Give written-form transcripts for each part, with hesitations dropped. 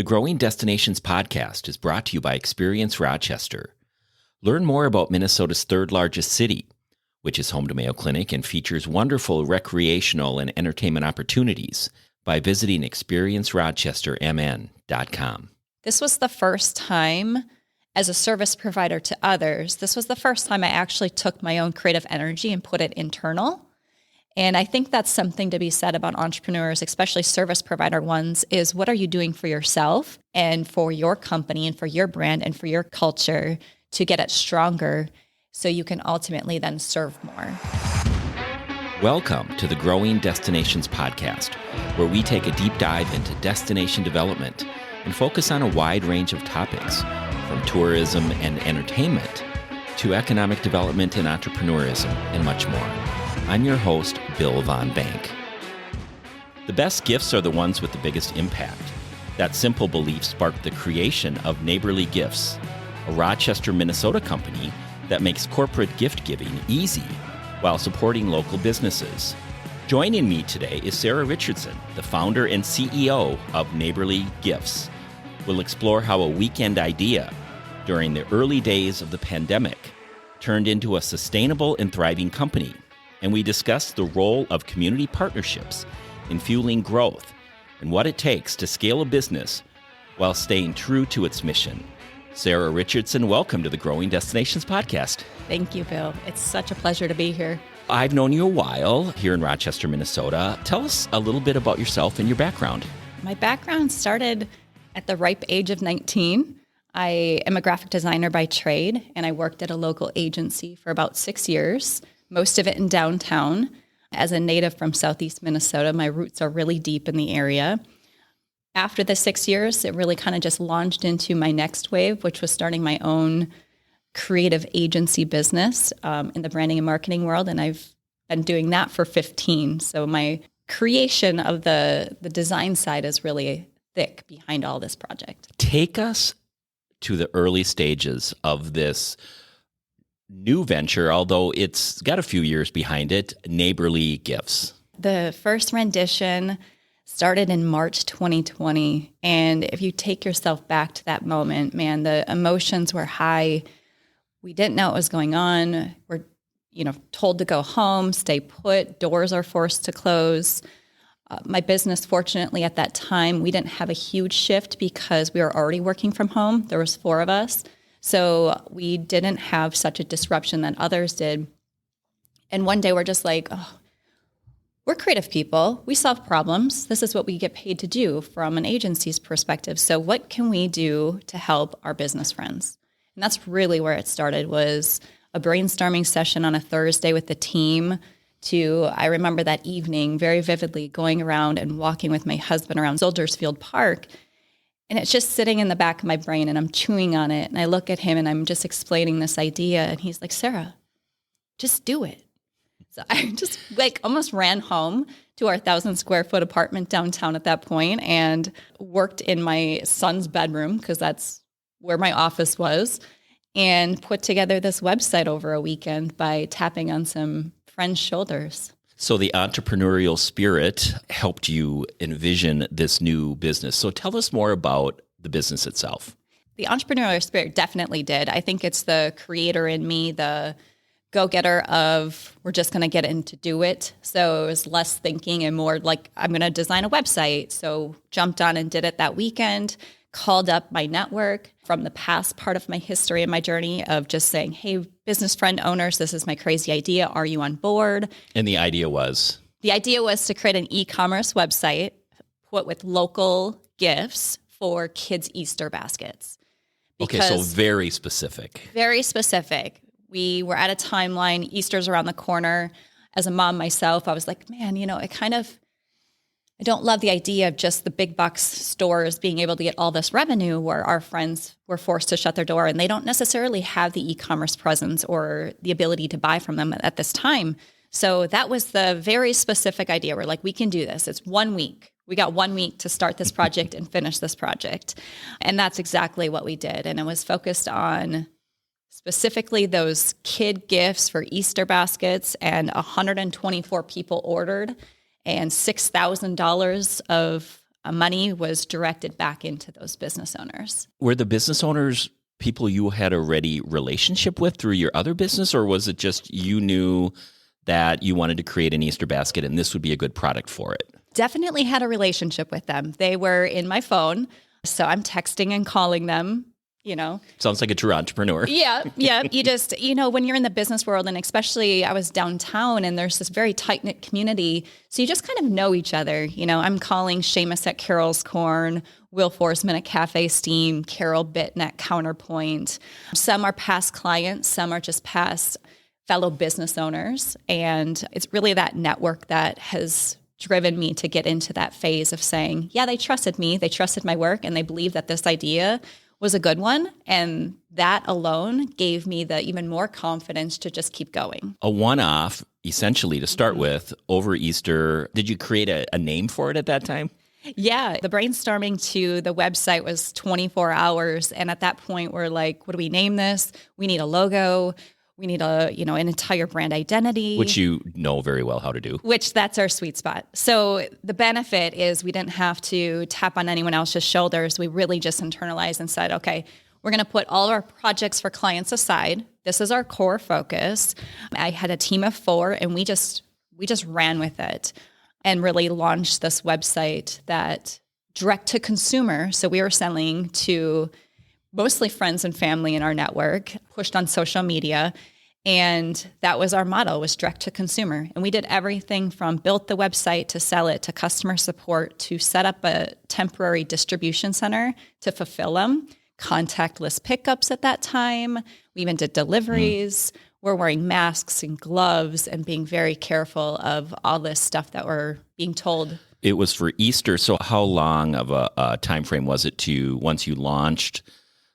The Growing Destinations podcast is brought to you by Experience Rochester. Learn more about Minnesota's third largest city, which is home to Mayo Clinic and features wonderful recreational and entertainment opportunities by visiting experiencerochestermn.com. This was the first time as a service provider to others. This was the first time I actually took my own creative energy and put it internal. And I think that's something to be said about entrepreneurs, especially service provider ones, is what are you doing for yourself and for your company and for your brand and for your culture to get it stronger so you can ultimately then serve more. Welcome to the Growing Destinations podcast, where we take a deep dive into destination development and focus on a wide range of topics, from tourism and entertainment to economic development and entrepreneurism and much more. I'm your host, Bill Von Bank. The best gifts are the ones with the biggest impact. That simple belief sparked the creation of Neighborly Gifts, a Rochester, Minnesota company that makes corporate gift giving easy while supporting local businesses. Joining me today is Sarah Richardson, the founder and CEO of Neighborly Gifts. We'll explore how a weekend idea during the early days of the pandemic turned into a sustainable and thriving company. And we discuss the role of community partnerships in fueling growth and what it takes to scale a business while staying true to its mission. Sarah Richardson, welcome to the Growing Destinations podcast. Thank you, Bill. It's such a pleasure to be here. I've known you a while here in Rochester, Minnesota. Tell us a little bit about yourself and your background. My background started at the ripe age of 19. I am a graphic designer by trade, and I worked at a local agency for about 6 years. Most of it in downtown. As a native from Southeast Minnesota, my roots are really deep in the area. After the 6 years, it really kind of just launched into my next wave, which was starting my own creative agency business in the branding and marketing world. And I've been doing that for 15. So my creation of the design side is really thick behind all this project. Take us to the early stages of this new venture, although it's got a few years behind it, Neighborly Gifts. The first rendition started in March 2020. And if you take yourself back to that moment, man, the emotions were high. We didn't know what was going on. We're, told to go home, stay put. Doors are forced to close. My business, fortunately, at that time, we didn't have a huge shift because we were already working from home. There was 4 of us. So we didn't have such a disruption that others did. And one day we're just like, oh, we're creative people. We solve problems. This is what we get paid to do from an agency's perspective. So what can we do to help our business friends? And that's really where it started, was a brainstorming session on a Thursday with the team. I remember that evening very vividly going around and walking with my husband around Zoldersfield Park. And it's just sitting in the back of my brain, and I'm chewing on it. And I look at him, and I'm just explaining this idea. And he's like, Sarah, just do it. So I just almost ran home to our 1,000-square-foot apartment downtown at that point and worked in my son's bedroom, because that's where my office was, and put together this website over a weekend by tapping on some friends' shoulders. So the entrepreneurial spirit helped you envision this new business. So tell us more about the business itself. The entrepreneurial spirit definitely did. I think it's the creator in me, the go-getter of we're just going to get in to do it. So it was less thinking and more like I'm going to design a website. So jumped on and did it that weekend. Called up my network from the past part of my history and my journey of just saying, hey, business friend owners, this is my crazy idea. Are you on board? And the idea was? The idea was to create an e-commerce website put with local gifts for kids' Easter baskets. Okay, so very specific. Very specific. We were at a timeline. Easter's around the corner. As a mom myself, I was like, man, I don't love the idea of just the big box stores being able to get all this revenue where our friends were forced to shut their door and they don't necessarily have the e-commerce presence or the ability to buy from them at this time. So that was the very specific idea. We're like, we can do this. It's 1 week. We got 1 week to start this project and finish this project. And that's exactly what we did. And it was focused on specifically those kid gifts for Easter baskets, and 124 people ordered, and $6,000 of money was directed back into those business owners. Were the business owners people you had already relationship with through your other business, or was it just you knew that you wanted to create an Easter basket and this would be a good product for it? Definitely had a relationship with them. They were in my phone, so I'm texting and calling them. Sounds like a true entrepreneur. Yeah. You just, when you're in the business world, and especially I was downtown and there's this very tight knit community. So you just kind of know each other. I'm calling Seamus at Carol's Corn, Will Forsman at Cafe Steam, Carol Bitten at Counterpoint. Some are past clients, some are just past fellow business owners. And it's really that network that has driven me to get into that phase of saying, yeah, they trusted me, they trusted my work, and they believed that this idea was a good one. And that alone gave me the even more confidence to just keep going. A one-off, essentially, to start with, over Easter. Did you create a name for it at that time? Yeah, the brainstorming to the website was 24 hours. And at that point, we're like, what do we name this? We need a logo. We need an entire brand identity. Which you know very well how to do. Which that's our sweet spot. So the benefit is we didn't have to tap on anyone else's shoulders. We really just internalized and said, okay, we're going to put all of our projects for clients aside. This is our core focus. I had a team of 4 and we just ran with it and really launched this website that direct to consumer. So we were selling to mostly friends and family in our network, pushed on social media. And that was our motto, was direct to consumer. And we did everything from built the website to sell it to customer support to set up a temporary distribution center to fulfill them, contactless pickups at that time. We even did deliveries. We're wearing masks and gloves and being very careful of all this stuff that we're being told. It was for Easter. So how long of a time frame was it to once you launched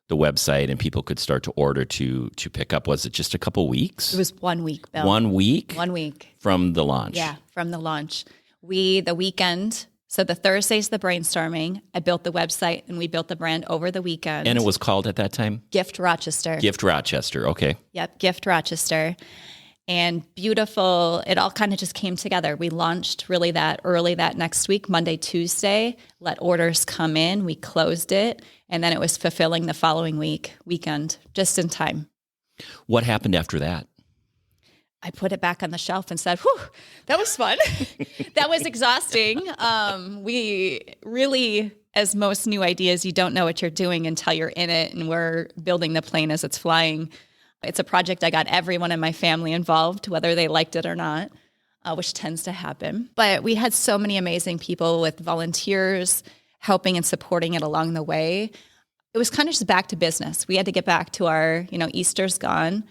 the website and people could start to order to pick up? Was it just a couple weeks? It was 1 week, Bill. 1 week? 1 week. From the launch? Yeah, from the launch. The weekend, so the Thursday's the brainstorming. I built the website and we built the brand over the weekend. And it was called at that time? Gift Rochester. Gift Rochester, okay. Yep, Gift Rochester. And beautiful, it all kind of just came together. We launched really that early that next week, Monday, Tuesday, let orders come in. We closed it. And then it was fulfilling the following weekend, just in time. What happened after that? I put it back on the shelf and said, whew, that was fun. That was exhausting. We really, as most new ideas, you don't know what you're doing until you're in it. And we're building the plane as it's flying. It's a project I got everyone in my family involved, whether they liked it or not, which tends to happen. But we had so many amazing people with volunteers helping and supporting it along the way. It was kind of just back to business. We had to get back to our, Easter's gone,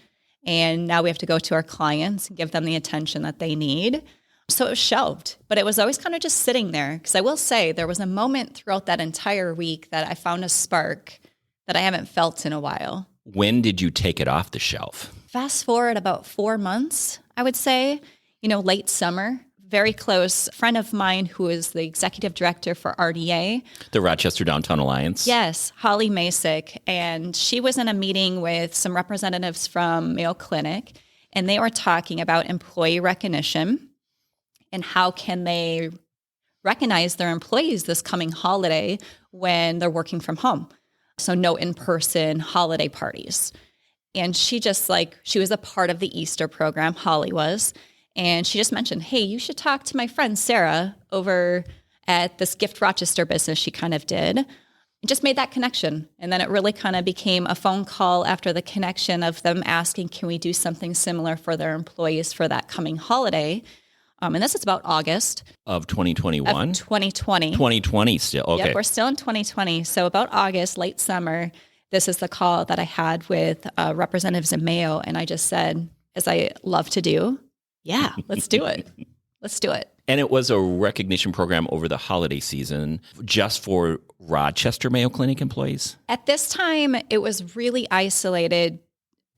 and now we have to go to our clients and give them the attention that they need. So it was shelved, but it was always kind of just sitting there. Because I will say there was a moment throughout that entire week that I found a spark that I haven't felt in a while. When did you take it off the shelf? Fast forward about 4 months, I would say, late summer. Very close friend of mine who is the executive director for RDA. The Rochester Downtown Alliance? Yes, Holly Masick. And she was in a meeting with some representatives from Mayo Clinic, and they were talking about employee recognition and how can they recognize their employees this coming holiday when they're working from home. So no in-person holiday parties. And she was a part of the Easter program, Holly was. And she just mentioned, hey, you should talk to my friend Sarah over at this Gift Rochester business she kind of did. And just made that connection. And then it really kind of became a phone call after the connection of them asking, can we do something similar for their employees for that coming holiday? And this is about August. Of 2021? Of 2020. 2020 still, okay. Yep, we're still in 2020. So about August, late summer, this is the call that I had with representatives in Mayo. And I just said, as I love to do, yeah, let's do it. Let's do it. And it was a recognition program over the holiday season just for Rochester Mayo Clinic employees? At this time, it was really isolated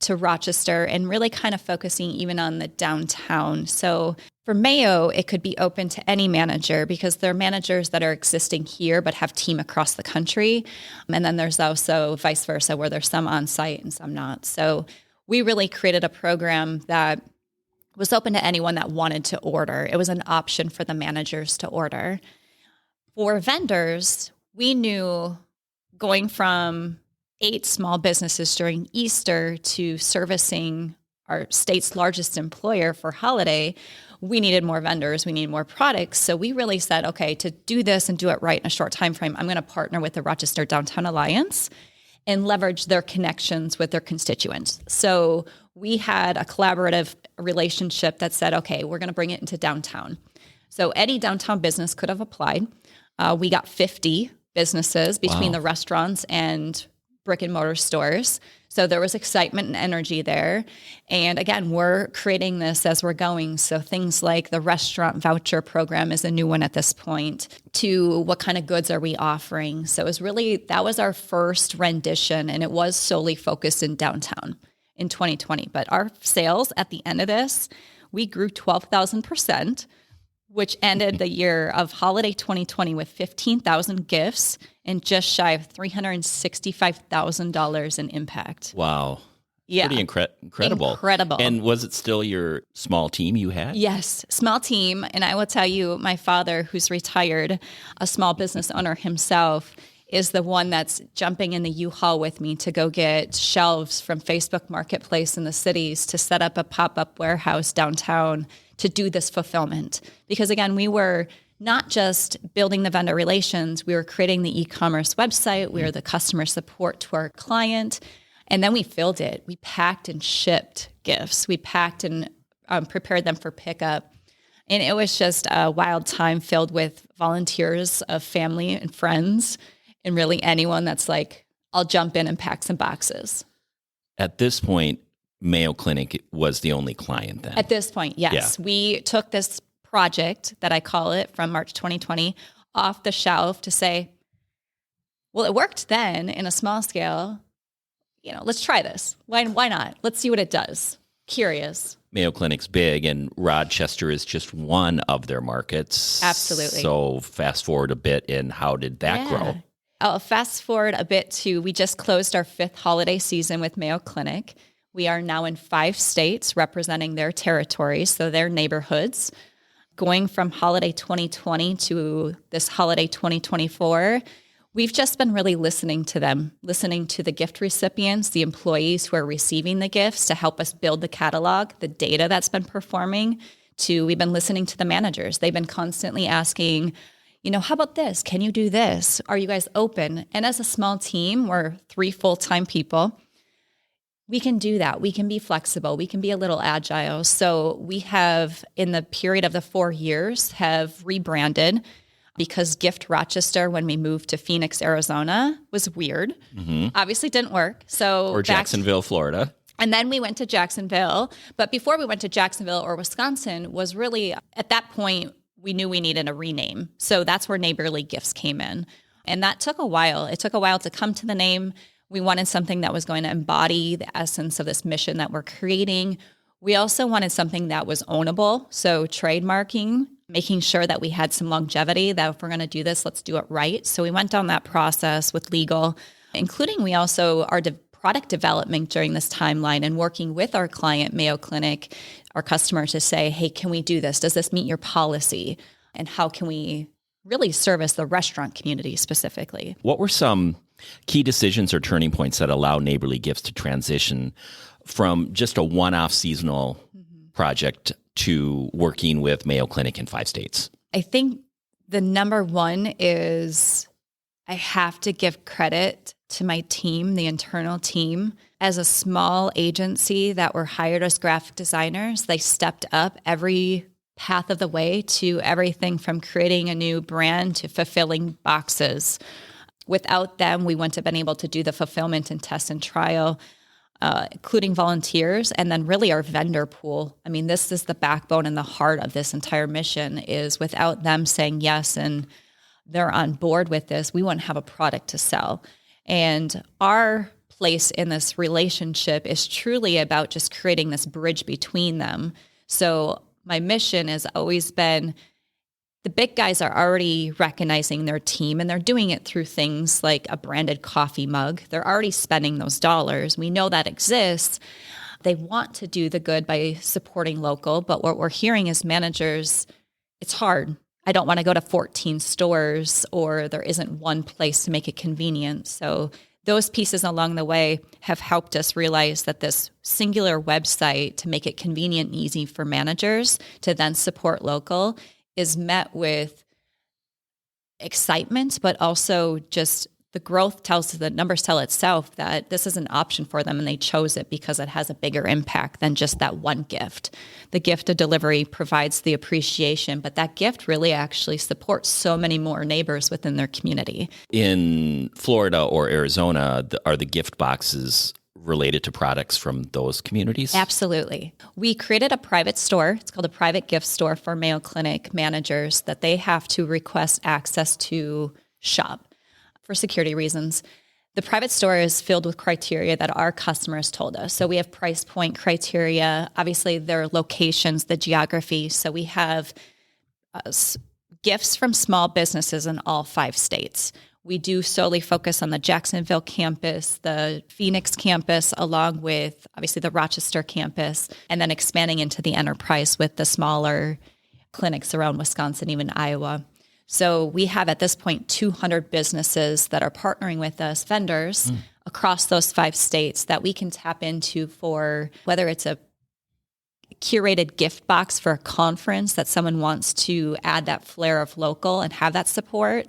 to Rochester and really kind of focusing even on the downtown. So for Mayo, it could be open to any manager because there are managers that are existing here but have team across the country. And then there's also vice versa where there's some on site and some not. So we really created a program that was open to anyone that wanted to order. It was an option for the managers to order. For vendors, we knew going from 8 small businesses during Easter to servicing our state's largest employer for holiday, we needed more vendors, we needed more products. So we really said, okay, to do this and do it right in a short time frame, I'm going to partner with the Rochester Downtown Alliance and leverage their connections with their constituents. So we had a collaborative relationship that said, okay, we're going to bring it into downtown. So any downtown business could have applied. We got 50 businesses between the restaurants and brick and mortar stores. So there was excitement and energy there. And again, we're creating this as we're going. So things like the restaurant voucher program is a new one at this point, to what kind of goods are we offering. So it was really, that was our first rendition, and it was solely focused in downtown in 2020. But our sales at the end of this, we grew 12,000%, which ended the year of holiday 2020 with 15,000 gifts and just shy of $365,000 in impact. Wow. Yeah. Pretty incredible. Incredible. And was it still your small team you had? Yes, small team. And I will tell you, my father, who's retired, a small business owner himself, is the one that's jumping in the U-Haul with me to go get shelves from Facebook Marketplace in the cities to set up a pop-up warehouse downtown to do this fulfillment. Because again, we were not just building the vendor relations, we were creating the e-commerce website, we were the customer support to our client, and then we filled it. We packed and shipped gifts. We packed and prepared them for pickup. And it was just a wild time filled with volunteers of family and friends, and really anyone that's like, I'll jump in and pack some boxes. At this point, Mayo Clinic was the only client then? At this point, yes. Yeah. We took this project, that I call it, from March 2020 off the shelf to say, well, it worked then in a small scale. You know, let's try this. Why not? Let's see what it does. Curious. Mayo Clinic's big, and Rochester is just one of their markets. Absolutely. So fast forward a bit, and how did that grow? I'll fast forward a bit to, we just closed our 5th holiday season with Mayo Clinic. We are now in 5 states representing their territories, so their neighborhoods. Going from holiday 2020 to this holiday 2024, we've just been really listening to them, listening to the gift recipients, the employees who are receiving the gifts to help us build the catalog, the data that's been performing, we've been listening to the managers. They've been constantly asking, you know, how about this? Can you do this? Are you guys open? And as a small team, we're 3 full-time people. We can do that. We can be flexible. We can be a little agile. So we have, in the period of the 4 years, have rebranded, because Gift Rochester, when we moved to Phoenix, Arizona, was weird. Mm-hmm. Obviously didn't work. Or Jacksonville, Florida. And then we went to Jacksonville. But before we went to Jacksonville or Wisconsin was really, at that point, we knew we needed a rename. So that's where Neighborly Gifts came in. And that took a while. It took a while to come to the name. We wanted something that was going to embody the essence of this mission that we're creating. We also wanted something that was ownable, so trademarking, making sure that we had some longevity, that if we're going to do this, let's do it right. So we went down that process with legal, including we also are product development during this timeline and working with our client, Mayo Clinic, our customer, to say, hey, can we do this? Does this meet your policy? And how can we really service the restaurant community specifically? What were some key decisions or turning points that allow Neighborly Gifts to transition from just a one-off seasonal project to working with Mayo Clinic in 5 states? I think the number one is I have to give credit to my team, the internal team. As a small agency that were hired as graphic designers, they stepped up every path of the way to everything from creating a new brand to fulfilling boxes. Without them, we wouldn't have been able to do the fulfillment and test and trial, including volunteers, and then really our vendor pool. I mean, this is the backbone and the heart of this entire mission. Is without them saying yes and they're on board with this, we wouldn't have a product to sell. And our place in this relationship is truly about just creating this bridge between them. So my mission has always been, the big guys are already recognizing their team, and they're doing it through things like a branded coffee mug. They're already spending those dollars. We know that exists. They want to do the good by supporting local, but what we're hearing as managers, it's hard. I don't want to go to 14 stores, or there isn't one place to make it convenient. So those pieces along the way have helped us realize that this singular website to make it convenient and easy for managers to then support local is met with excitement, but also just the growth the numbers tell itself that this is an option for them, and they chose it because it has a bigger impact than just that one gift. The gift of delivery provides the appreciation, but that gift really actually supports so many more neighbors within their community. In Florida or Arizona, are the gift boxes related to products from those communities? Absolutely. We created a private store. It's called a private gift store for Mayo Clinic managers that they have to request access to shop for security reasons. The private store is filled with criteria that our customers told us. So we have price point criteria, obviously their locations, the geography. So we have gifts from small businesses in all 5 states. We do solely focus on the Jacksonville campus, the Phoenix campus, along with obviously the Rochester campus, and then expanding into the enterprise with the smaller clinics around Wisconsin, even Iowa. So we have at this point 200 businesses that are partnering with us, vendors across those 5 states that we can tap into for whether it's a curated gift box for a conference that someone wants to add that flair of local and have that support,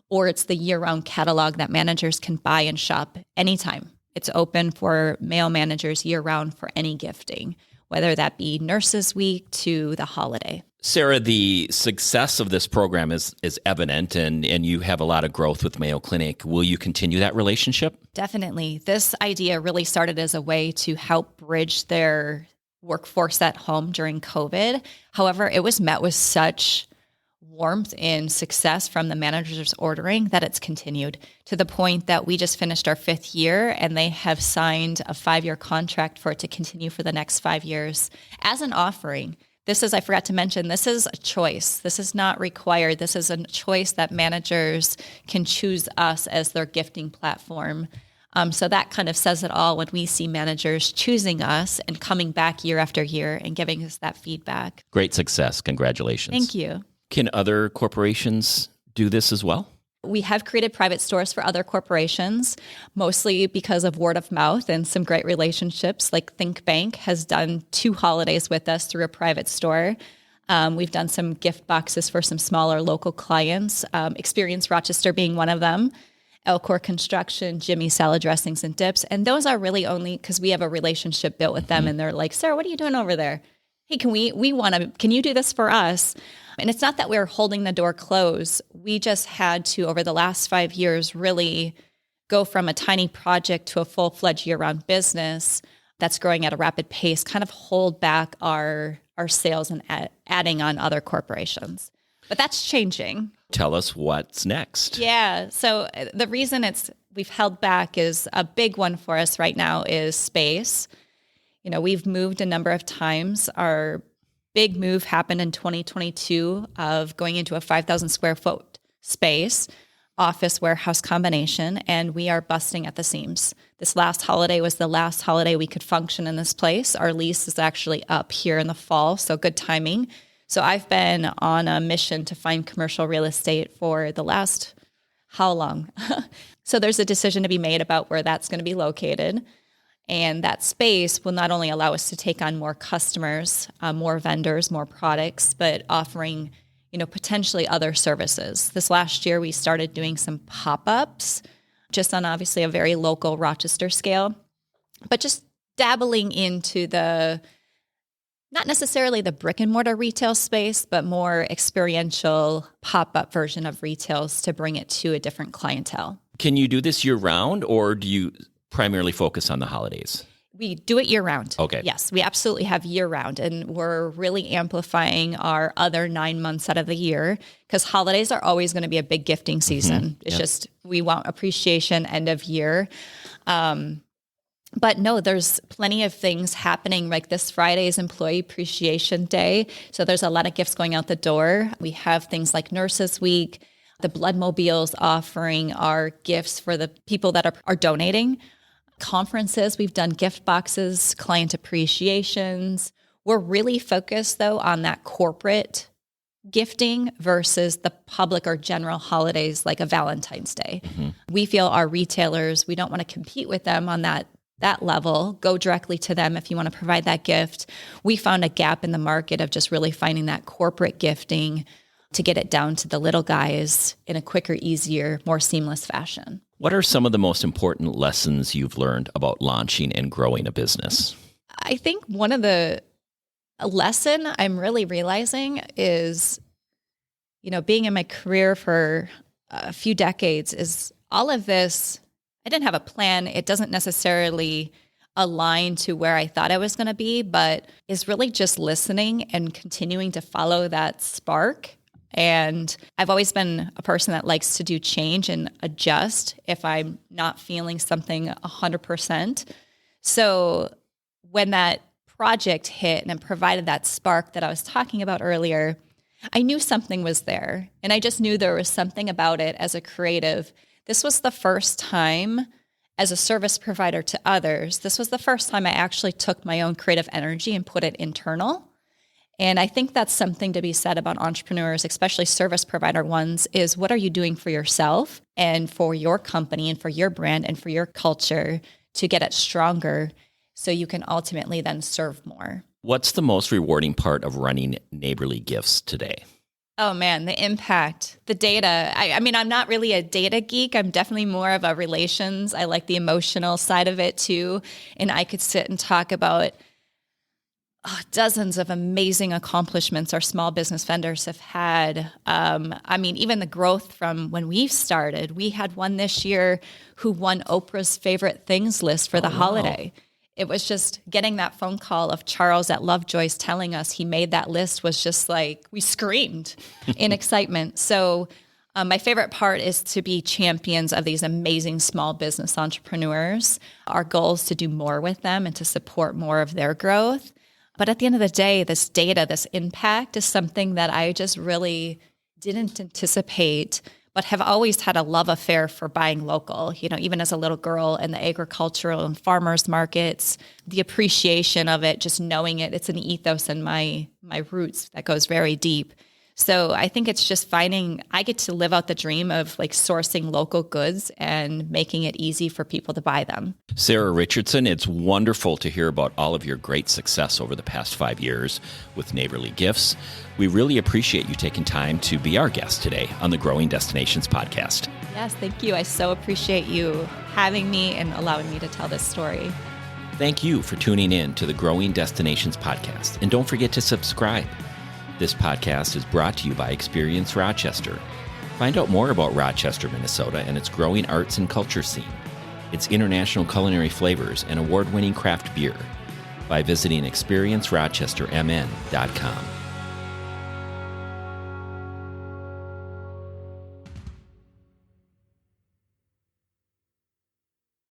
or it's the year-round catalog that managers can buy and shop anytime. It's open for Mayo managers year-round for any gifting, whether that be Nurses Week to the holiday. Sarah, the success of this program is evident, and you have a lot of growth with Mayo Clinic. Will you continue that relationship? Definitely. This idea really started as a way to help bridge their workforce at home during COVID. However, it was met with such warmth and success from the managers ordering that it's continued to the point that we just finished our 5th year, and they have signed a 5-year contract for it to continue for the next 5 years as an offering. This is, I forgot to mention, this is a choice. This is not required. This is a choice that managers can choose us as their gifting platform. So that kind of says it all when we see managers choosing us and coming back year after year and giving us that feedback. Great success. Congratulations. Thank you. Can other corporations do this as well? We have created private stores for other corporations, mostly because of word of mouth and some great relationships. Like Think Bank has done 2 holidays with us through a private store. We've done some gift boxes for some smaller local clients, Experience Rochester being one of them, Elcor Construction, Jimmy Salad Dressings and Dips. And those are really only because we have a relationship built with them, and they're like, Sarah, what are you doing over there? Hey, can you do this for us? And it's not that we're holding the door closed. We just had to, over the last 5 years, really go from a tiny project to a full-fledged year-round business that's growing at a rapid pace, kind of hold back our sales and adding on other corporations. But that's changing. Tell us what's next. Yeah. So the reason we've held back is a big one for us right now is space. You know, we've moved a number of times. Our big move happened in 2022 of going into a 5,000 square foot space, office warehouse combination, and we are busting at the seams. This last holiday was the last holiday we could function in this place. Our lease is actually up here in the fall, so good timing. So I've been on a mission to find commercial real estate for the last, how long? So there's a decision to be made about where that's going to be located. And that space will not only allow us to take on more customers, more vendors, more products, but offering, potentially other services. This last year, we started doing some pop-ups, just on obviously a very local Rochester scale, but just dabbling into not necessarily the brick and mortar retail space, but more experiential pop-up version of retails to bring it to a different clientele. Can you do this year round, or do you primarily focus on the holidays? We do it year round. Okay. Yes, we absolutely have year round, and we're really amplifying our other 9 months out of the year because holidays are always going to be a big gifting season. It's just, we want appreciation end of year. But no, there's plenty of things happening. Like this Friday is Employee Appreciation Day. So there's a lot of gifts going out the door. We have things like Nurses Week, the Blood Mobiles offering our gifts for the people that are donating. Conferences, we've done gift boxes, client appreciations. We're really focused though on that corporate gifting versus the public or general holidays like a Valentine's Day. We feel our retailers, we don't want to compete with them on that level. Go directly to them if you want to provide that gift. We found a gap in the market of just really finding that corporate gifting to get it down to the little guys in a quicker, easier, more seamless fashion. What are some of the most important lessons you've learned about launching and growing a business? I think one of the lesson I'm really realizing is, being in my career for a few decades is all of this, I didn't have a plan. It doesn't necessarily align to where I thought I was going to be, but is really just listening and continuing to follow that spark. And I've always been a person that likes to do change and adjust if I'm not feeling something 100%. So when that project hit and provided that spark that I was talking about earlier, I knew something was there. And I just knew there was something about it as a creative. This was the first time as a service provider to others. This was the first time I actually took my own creative energy and put it internal. And I think that's something to be said about entrepreneurs, especially service provider ones, is what are you doing for yourself and for your company and for your brand and for your culture to get it stronger so you can ultimately then serve more. What's the most rewarding part of running Neighborly Gifts today? Oh man, the impact, the data. I mean, I'm not really a data geek. I'm definitely more of a relations. I like the emotional side of it too. And I could sit and talk about dozens of amazing accomplishments our small business vendors have had. Even the growth from when we started. We had one this year who won Oprah's favorite things list for the holiday. It was just getting that phone call of Charles at Lovejoy's telling us he made that list was just like, we screamed in excitement. So my favorite part is to be champions of these amazing small business entrepreneurs. Our goal is to do more with them and to support more of their growth. But at the end of the day, this data, this impact is something that I just really didn't anticipate, but have always had a love affair for buying local. Even as a little girl in the agricultural and farmers markets, the appreciation of it, just knowing it, it's an ethos in my roots that goes very deep. So I think it's just I get to live out the dream of like sourcing local goods and making it easy for people to buy them. Sarah Richardson, it's wonderful to hear about all of your great success over the past 5 years with Neighborly Gifts. We really appreciate you taking time to be our guest today on the Growing Destinations podcast. Yes, thank you. I so appreciate you having me and allowing me to tell this story. Thank you for tuning in to the Growing Destinations podcast. And don't forget to subscribe. This podcast is brought to you by Experience Rochester. Find out more about Rochester, Minnesota and its growing arts and culture scene, its international culinary flavors and award-winning craft beer by visiting experiencerochestermn.com.